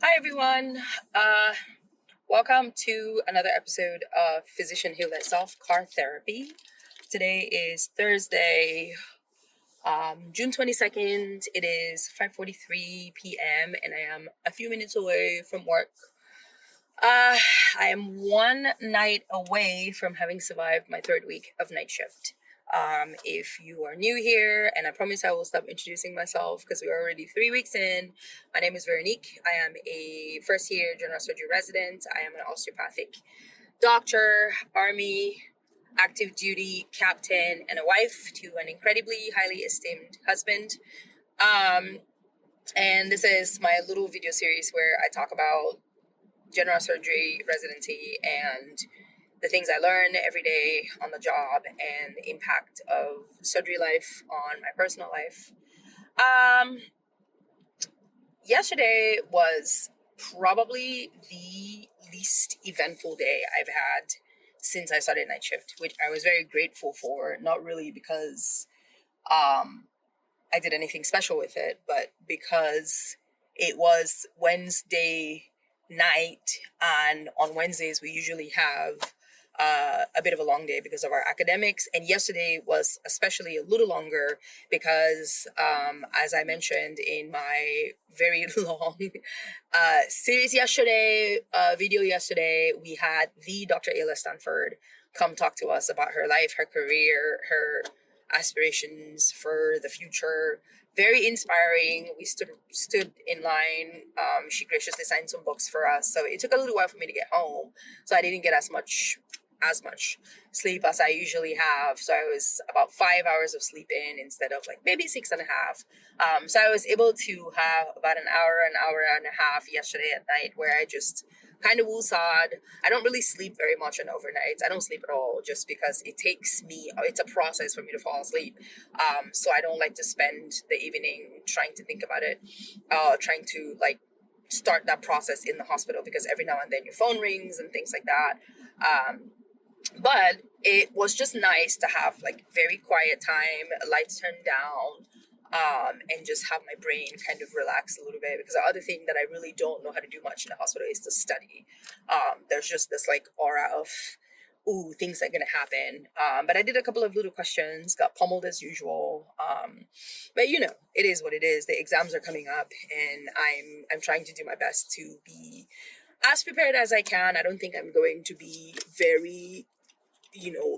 Hi, everyone. Uh, Welcome to another episode of Physician Heal Thyself Car Therapy. Today is Thursday, June 22nd. It is 5:43 p.m. and I am a few minutes away from work. I am one night away from having survived my third week of night shift. If you are new here, and I promise I will stop introducing myself because we're already 3 weeks in. My name is Veronique. I am a first year general surgery resident. I am an osteopathic doctor, army, active duty captain, and a wife to an incredibly highly esteemed husband. Um, and this is my little video series where I talk about general surgery residency and the things I learn every day on the job and the impact of surgery life on my personal life. Um, Yesterday was probably the least eventful day I've had since I started night shift, which I was very grateful for, not really because I did anything special with it, but because it was Wednesday night, and on Wednesdays we usually have a bit of a long day because of our academics. And yesterday was especially a little longer because, as I mentioned in my very long series yesterday, video yesterday, we had the Dr. Ayla Stanford come talk to us about her life, her career, her aspirations for the future. Very inspiring. We stood in line. She graciously signed some books for us, so it took a little while for me to get home. So I didn't get as much sleep as I usually have. So I was about 5 hours of sleep in instead of like maybe 6.5. So I was able to have about an hour and a half yesterday at night where I just kind of woosawed. I don't really sleep very much on overnights. I don't sleep at all just because it's a process for me to fall asleep. So I don't like to spend the evening trying to think about it, trying to like start that process in the hospital because every now and then your phone rings and things like that. But it was just nice to have like very quiet time, lights turned down, and just have my brain kind of relax a little bit. Because the other thing that I really don't know how to do much in the hospital is to study. There's just this like aura of, ooh, things are gonna happen. But I did a couple of little questions, got pummeled as usual. But it is what it is. The exams are coming up, and I'm trying to do my best to be as prepared as I can. I don't think I'm going to be very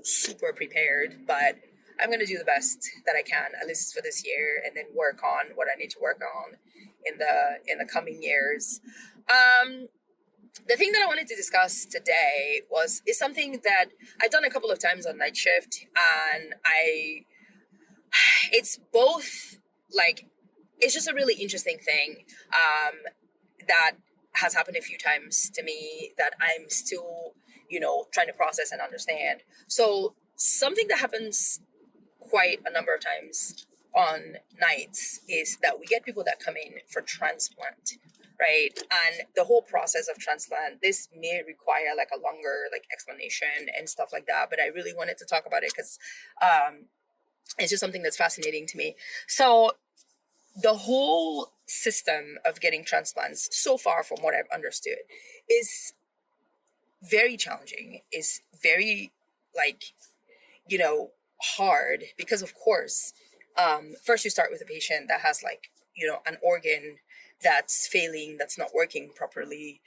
super prepared, but I'm going to do the best that I can, at least for this year, and then work on what I need to work on in the coming years. The thing that I wanted to discuss today is something that I've done a couple of times on night shift, and it's both like it's just a really interesting thing that has happened a few times to me that I'm still, trying to process and understand. So something that happens quite a number of times on nights is that we get people that come in for transplant, right? And the whole process of transplant, this may require like a longer like explanation and stuff like that, but I really wanted to talk about it because it's just something that's fascinating to me. So the whole system of getting transplants, so far from what I've understood, is very challenging, is very like, hard because of course, first you start with a patient that has like, an organ that's failing, that's not working properly.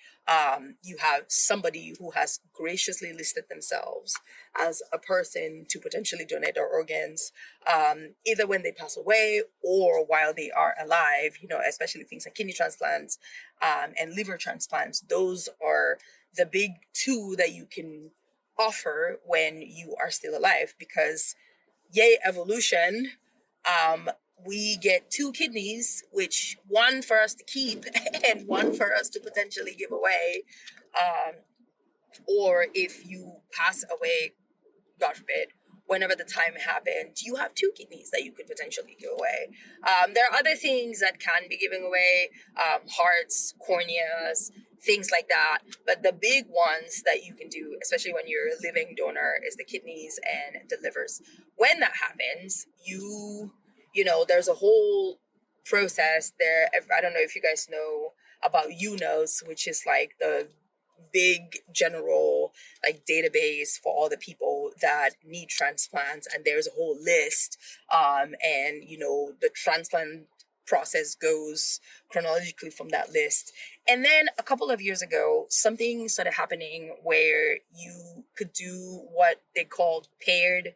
You have somebody who has graciously listed themselves as a person to potentially donate their organs, either when they pass away or while they are alive, especially things like kidney transplants, and liver transplants. Those are the big two that you can offer when you are still alive because yay evolution, we get two kidneys, which one for us to keep and one for us to potentially give away. Or if you pass away, God forbid, whenever the time happens, you have two kidneys that you could potentially give away. There are other things that can be given away, hearts, corneas, things like that. But the big ones that you can do, especially when you're a living donor, is the kidneys and the livers. When that happens, there's a whole process there. I don't know if you guys know about UNOS, which is like the big general like database for all the people that need transplants, and there's a whole list, and the transplant process goes chronologically from that list. And then a couple of years ago, something started happening where you could do what they called paired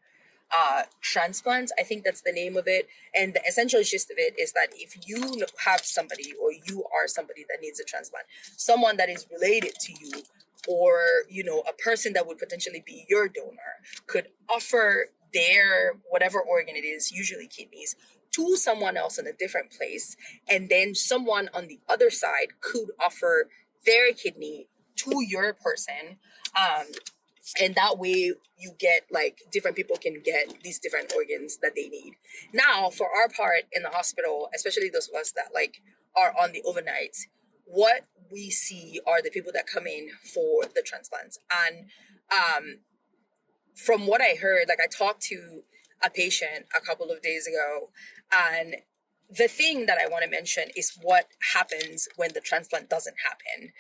transplants. I think that's the name of it. And the essential gist of it is that if you have somebody, or you are somebody that needs a transplant, someone that is related to you, or a person that would potentially be your donor, could offer their whatever organ it is, usually kidneys, to someone else in a different place, and then someone on the other side could offer their kidney to your person. And that way you get like different people can get these different organs that they need. Now, for our part in the hospital, especially those of us that like are on the overnights, what we see are the people that come in for the transplants. And from what I heard, like I talked to a patient a couple of days ago, and the thing that I want to mention is what happens when the transplant doesn't happen.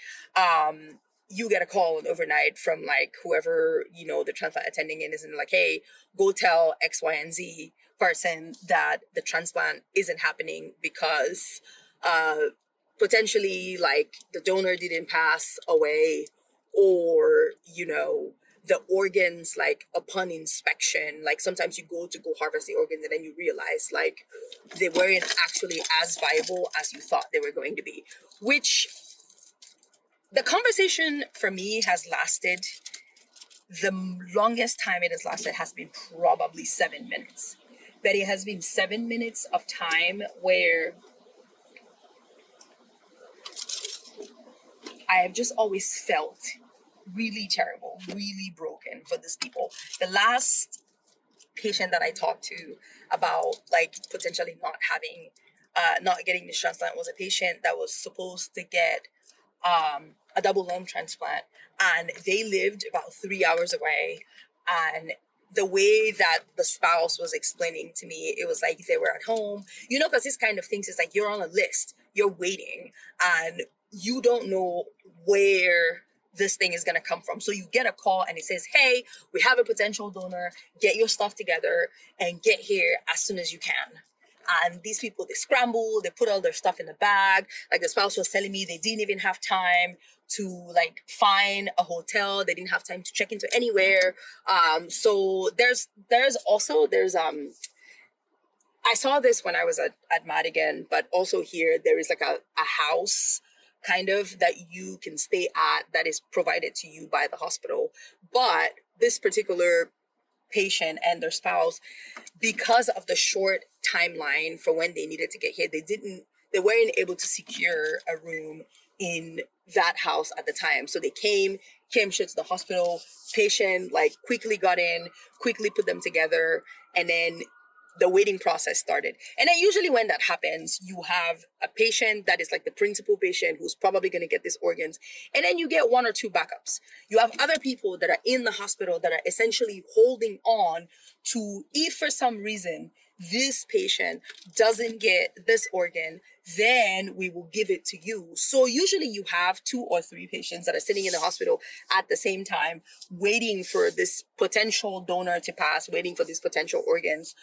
You get a call overnight from like whoever, the transplant attending in is, in like, hey, go tell X, Y, and Z person that the transplant isn't happening because potentially like the donor didn't pass away, or the organs, like upon inspection, like sometimes you go to go harvest the organs and then you realize like they weren't actually as viable as you thought they were going to be. Which the conversation for me has lasted, the longest time it has lasted has been probably 7 minutes. But it has been 7 minutes of time where I have just always felt really terrible, really broken for these people. The last patient that I talked to about like potentially not getting this transplant was a patient that was supposed to get a double lung transplant, and they lived about 3 hours away. And the way that the spouse was explaining to me, it was like they were at home, because this kind of things is like you're on a list, you're waiting, and you don't know where this thing is going to come from. So you get a call and it says, hey, we have a potential donor, get your stuff together and get here as soon as you can. And these people, they scramble, they put all their stuff in the bag. Like the spouse was telling me, they didn't even have time to like find a hotel. They didn't have time to check into anywhere. So there's I saw this when I was at Madigan, but also here there is like a house kind of that you can stay at that is provided to you by the hospital. But this particular patient and their spouse, because of the short timeline for when they needed to get here, they weren't able to secure a room in that house at the time. So they came straight to the hospital. Patient like quickly got in, quickly put them together, and then the waiting process started. And then usually when that happens, you have a patient that is like the principal patient who's probably going to get these organs. And then you get one or two backups. You have other people that are in the hospital that are essentially holding on to, if for some reason this patient doesn't get this organ, then we will give it to you. So usually you have 2 or 3 patients that are sitting in the hospital at the same time, waiting for this potential donor to pass, waiting for these potential organs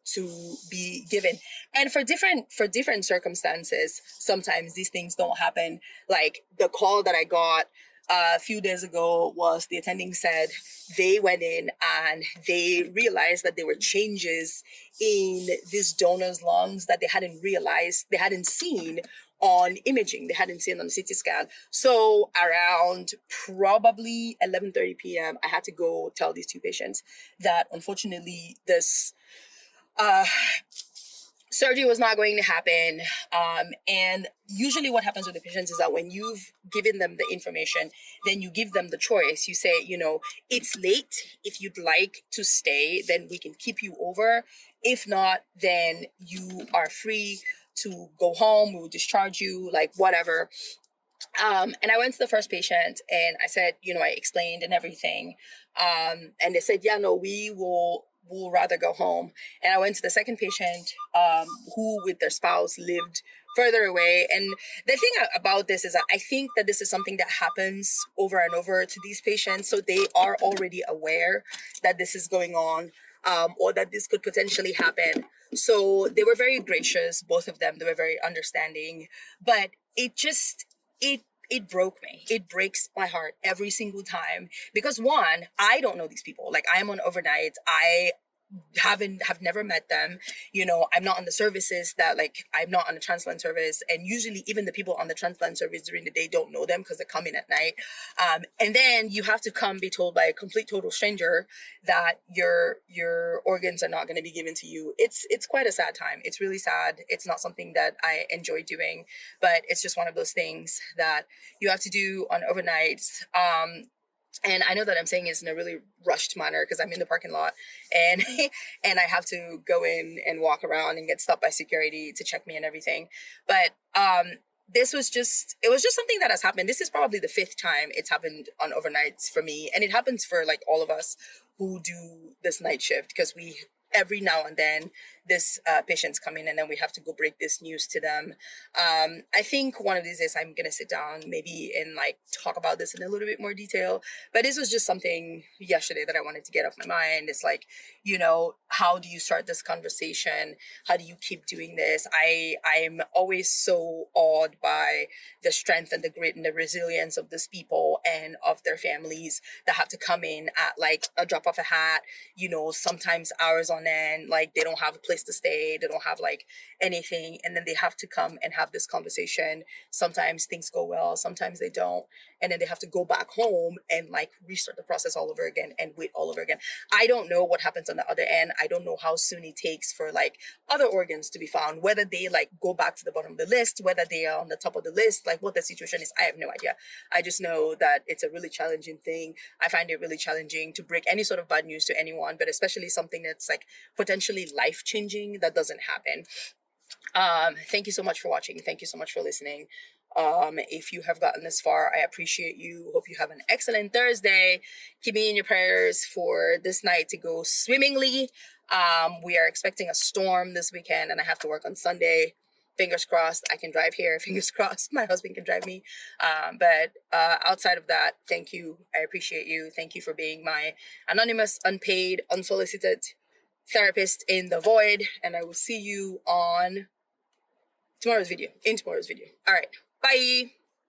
to be given. And for different circumstances, sometimes these things don't happen. Like the call that I got a few days ago was the attending said they went in and they realized that there were changes in this donor's lungs that they hadn't seen on imaging, they hadn't seen on the CT scan. So around probably 11:30 p.m., I had to go tell these 2 patients that unfortunately this surgery was not going to happen. And usually what happens with the patients is that when you've given them the information, then you give them the choice. You say, it's late. If you'd like to stay, then we can keep you over. If not, then you are free to go home. We will discharge you, like whatever. And I went to the first patient and I said, I explained and everything. And they said, yeah, no, we'll rather go home. And I went to the second patient, who with their spouse lived further away. And the thing about this is that I think that this is something that happens over and over to these patients. So they are already aware that this is going on, or that this could potentially happen. So they were very gracious, both of them. They were very understanding, but it broke me. It breaks my heart every single time because one, I don't know these people. Like, I am on overnight. I have never met them. I'm not on the services that, like, I'm not on the transplant service, and usually even the people on the transplant service during the day don't know them because they come in at night. And then you have to come be told by a complete total stranger that your organs are not going to be given to you. It's quite a sad time. It's really sad. It's not something that I enjoy doing, but it's just one of those things that you have to do on overnights. And I know that I'm saying it's in a really rushed manner because I'm in the parking lot, and and I have to go in and walk around and get stopped by security to check me and everything. But this was just it was just something that has happened. This is probably the fifth time it's happened on overnights for me, and it happens for like all of us who do this night shift, because we every now and then this patients come in and then we have to go break this news to them. I think one of these days I'm gonna sit down maybe and like talk about this in a little bit more detail, but this was just something yesterday that I wanted to get off my mind. It's like, how do you start this conversation? How do you keep doing this? I'm always so awed by the strength and the grit and the resilience of these people and of their families that have to come in at like a drop of a hat, sometimes hours on end. Like, they don't have a place to stay, they don't have like anything, and then they have to come and have this conversation. Sometimes things go well, sometimes they don't, and then they have to go back home and like restart the process all over again and wait all over again. I don't know what happens on the other end. I don't know how soon it takes for like other organs to be found, whether they like go back to the bottom of the list, whether they are on the top of the list, like what the situation is. I have no idea. I just know that it's a really challenging thing. I find it really challenging to break any sort of bad news to anyone, but especially something that's like potentially life changing that doesn't happen. Thank you so much for watching. Thank you so much for listening. If you have gotten this far, I appreciate you. Hope you have an excellent Thursday. Keep me in your prayers for this night to go swimmingly. We are expecting a storm this weekend and I have to work on Sunday. Fingers crossed I can drive here. Fingers crossed my husband can drive me. But outside of that, thank you. I appreciate you. Thank you for being my anonymous, unpaid, unsolicited therapist in the void. And I will see you on tomorrow's video. All right. Bye.